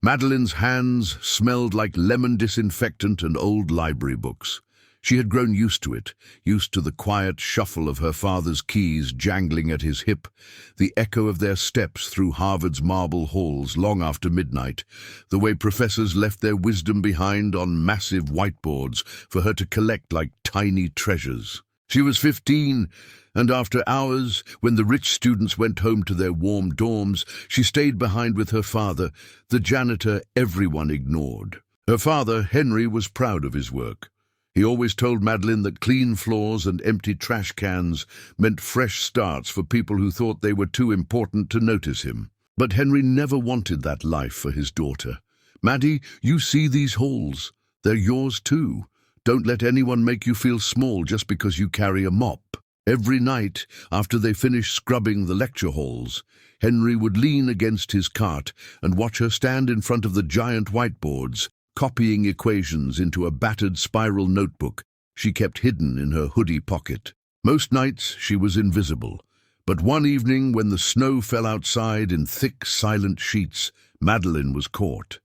Madeline's hands smelled like lemon disinfectant and old library books. She had grown used to it, used to the quiet shuffle of her father's keys jangling at his hip, the echo of their steps through Harvard's marble halls long after midnight, the way professors left their wisdom behind on massive whiteboards for her to collect like tiny treasures. She was 15, and after hours, when the rich students went home to their warm dorms, she stayed behind with her father, the janitor everyone ignored. Her father, Henry, was proud of his work. He always told Madeline that clean floors and empty trash cans meant fresh starts for people who thought they were too important to notice him. But Henry never wanted that life for his daughter. "Maddie, you see these halls. They're yours too. Don't let anyone make you feel small just because you carry a mop." Every night, after they finished scrubbing the lecture halls, Henry would lean against his cart and watch her stand in front of the giant whiteboards, copying equations into a battered spiral notebook she kept hidden in her hoodie pocket. Most nights she was invisible, but one evening when the snow fell outside in thick, silent sheets, Madeline was caught.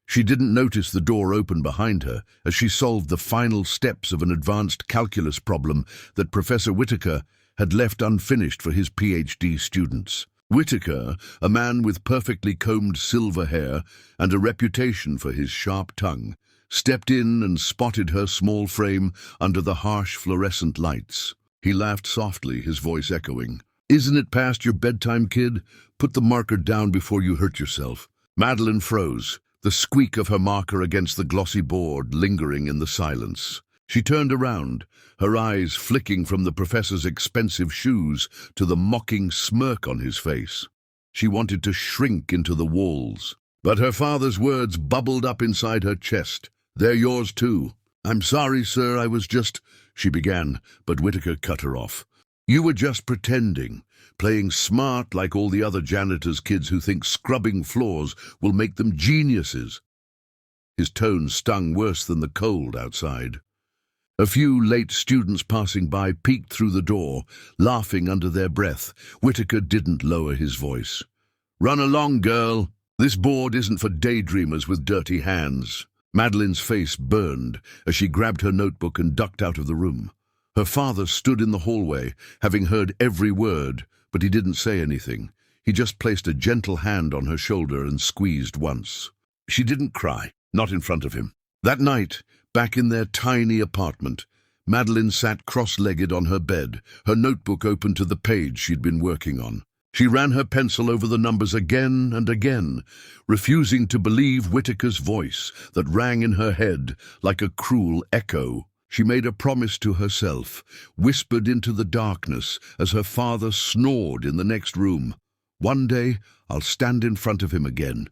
She didn't notice the door open behind her as she solved the final steps of an advanced calculus problem that Professor Whitaker had left unfinished for his PhD students. Whitaker, a man with perfectly combed silver hair and a reputation for his sharp tongue, stepped in and spotted her small frame under the harsh fluorescent lights. He laughed softly, his voice echoing. "Isn't it past your bedtime, kid? Put the marker down before you hurt yourself." Madeline froze, the squeak of her marker against the glossy board lingering in the silence. She turned around, her eyes flicking from the professor's expensive shoes to the mocking smirk on his face. She wanted to shrink into the walls, but her father's words bubbled up inside her chest. "They're yours too." "I'm sorry, sir, I was just—" she began, but Whitaker cut her off. "You were just pretending, playing smart like all the other janitors' kids who think scrubbing floors will make them geniuses." His tone stung worse than the cold outside. A few late students passing by peeked through the door, laughing under their breath. Whitaker didn't lower his voice. "Run along, girl. This board isn't for daydreamers with dirty hands." Madeline's face burned as she grabbed her notebook and ducked out of the room. Her father stood in the hallway, having heard every word, but he didn't say anything. He just placed a gentle hand on her shoulder and squeezed once. She didn't cry, not in front of him. That night, back in their tiny apartment, Madeline sat cross-legged on her bed, her notebook open to the page she'd been working on. She ran her pencil over the numbers again and again, refusing to believe Whitaker's voice that rang in her head like a cruel echo. She made a promise to herself, whispered into the darkness as her father snored in the next room. "One day, I'll stand in front of him again.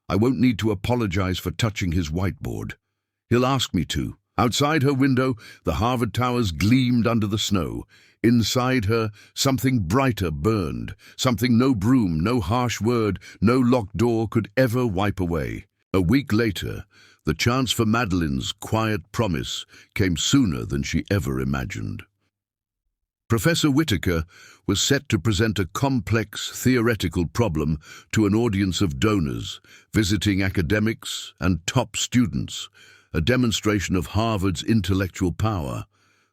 I won't need to apologize for touching his whiteboard. He'll ask me to." Outside her window, the Harvard towers gleamed under the snow. Inside her, something brighter burned, something no broom, no harsh word, no locked door could ever wipe away. A week later, the chance for Madeline's quiet promise came sooner than she ever imagined. Professor Whitaker was set to present a complex theoretical problem to an audience of donors, visiting academics and top students, a demonstration of Harvard's intellectual power.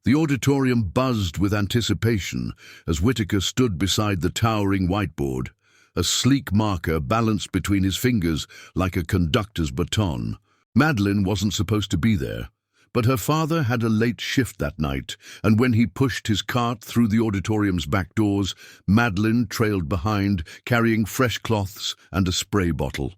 The auditorium buzzed with anticipation as Whitaker stood beside the towering whiteboard, a sleek marker balanced between his fingers like a conductor's baton. Madeline wasn't supposed to be there, but her father had a late shift that night, and when he pushed his cart through the auditorium's back doors, Madeline trailed behind, carrying fresh cloths and a spray bottle.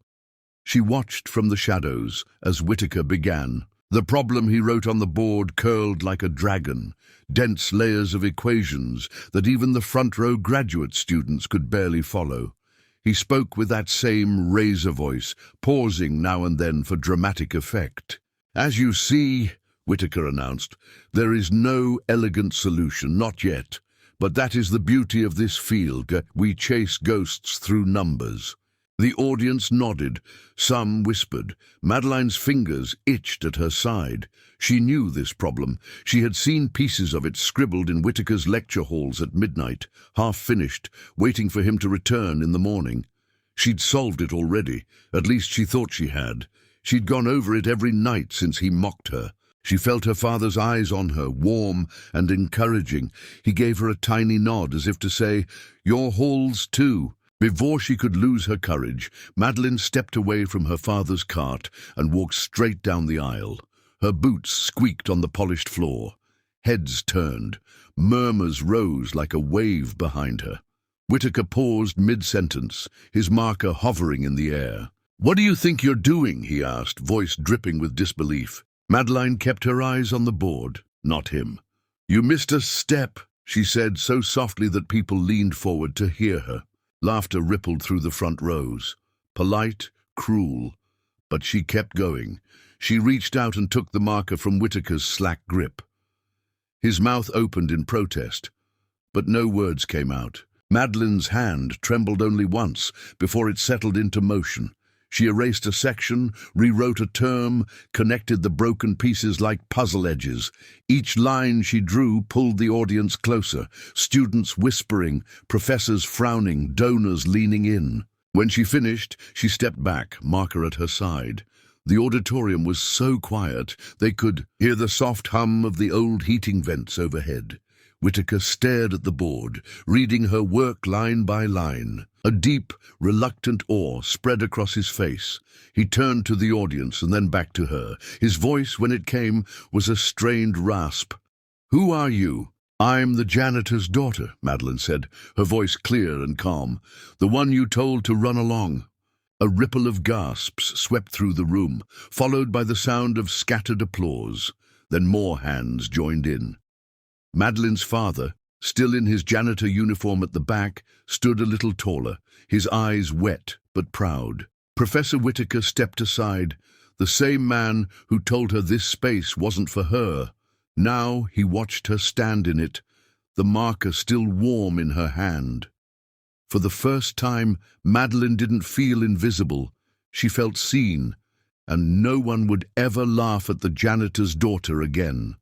She watched from the shadows as Whitaker began. The problem he wrote on the board curled like a dragon, dense layers of equations that even the front-row graduate students could barely follow. He spoke with that same razor voice, pausing now and then for dramatic effect. "As you see," Whitaker announced, "there is no elegant solution, not yet. But that is the beauty of this field. We chase ghosts through numbers." The audience nodded. Some whispered. Madeline's fingers itched at her side. She knew this problem. She had seen pieces of it scribbled in Whitaker's lecture halls at midnight, half finished, waiting for him to return in the morning. She'd solved it already, at least she thought she had. She'd gone over it every night since he mocked her. She felt her father's eyes on her, warm and encouraging. He gave her a tiny nod as if to say, "Your halls too." Before she could lose her courage, Madeline stepped away from her father's cart and walked straight down the aisle. Her boots squeaked on the polished floor. Heads turned. Murmurs rose like a wave behind her. Whitaker paused mid-sentence, his marker hovering in the air. "What do you think you're doing?" he asked, voice dripping with disbelief. Madeline kept her eyes on the board, not him. "You missed a step," she said so softly that people leaned forward to hear her. Laughter rippled through the front rows. Polite, cruel, but she kept going. She reached out and took the marker from Whitaker's slack grip. His mouth opened in protest, but no words came out. Madeline's hand trembled only once before it settled into motion. She erased a section, rewrote a term, connected the broken pieces like puzzle edges. Each line she drew pulled the audience closer, students whispering, professors frowning, donors leaning in. When she finished, she stepped back, marker at her side. The auditorium was so quiet they could hear the soft hum of the old heating vents overhead. Whitaker stared at the board, reading her work line by line. A deep, reluctant awe spread across his face. He turned to the audience and then back to her. His voice, when it came, was a strained rasp. "Who are you?" "I'm the janitor's daughter," Madeline said, her voice clear and calm. "The one you told to run along." A ripple of gasps swept through the room, followed by the sound of scattered applause. Then more hands joined in. Madeline's father, still in his janitor uniform at the back, stood a little taller, his eyes wet but proud. Professor Whitaker stepped aside, the same man who told her this space wasn't for her. Now he watched her stand in it, the marker still warm in her hand. For the first time, Madeline didn't feel invisible. She felt seen, and no one would ever laugh at the janitor's daughter again.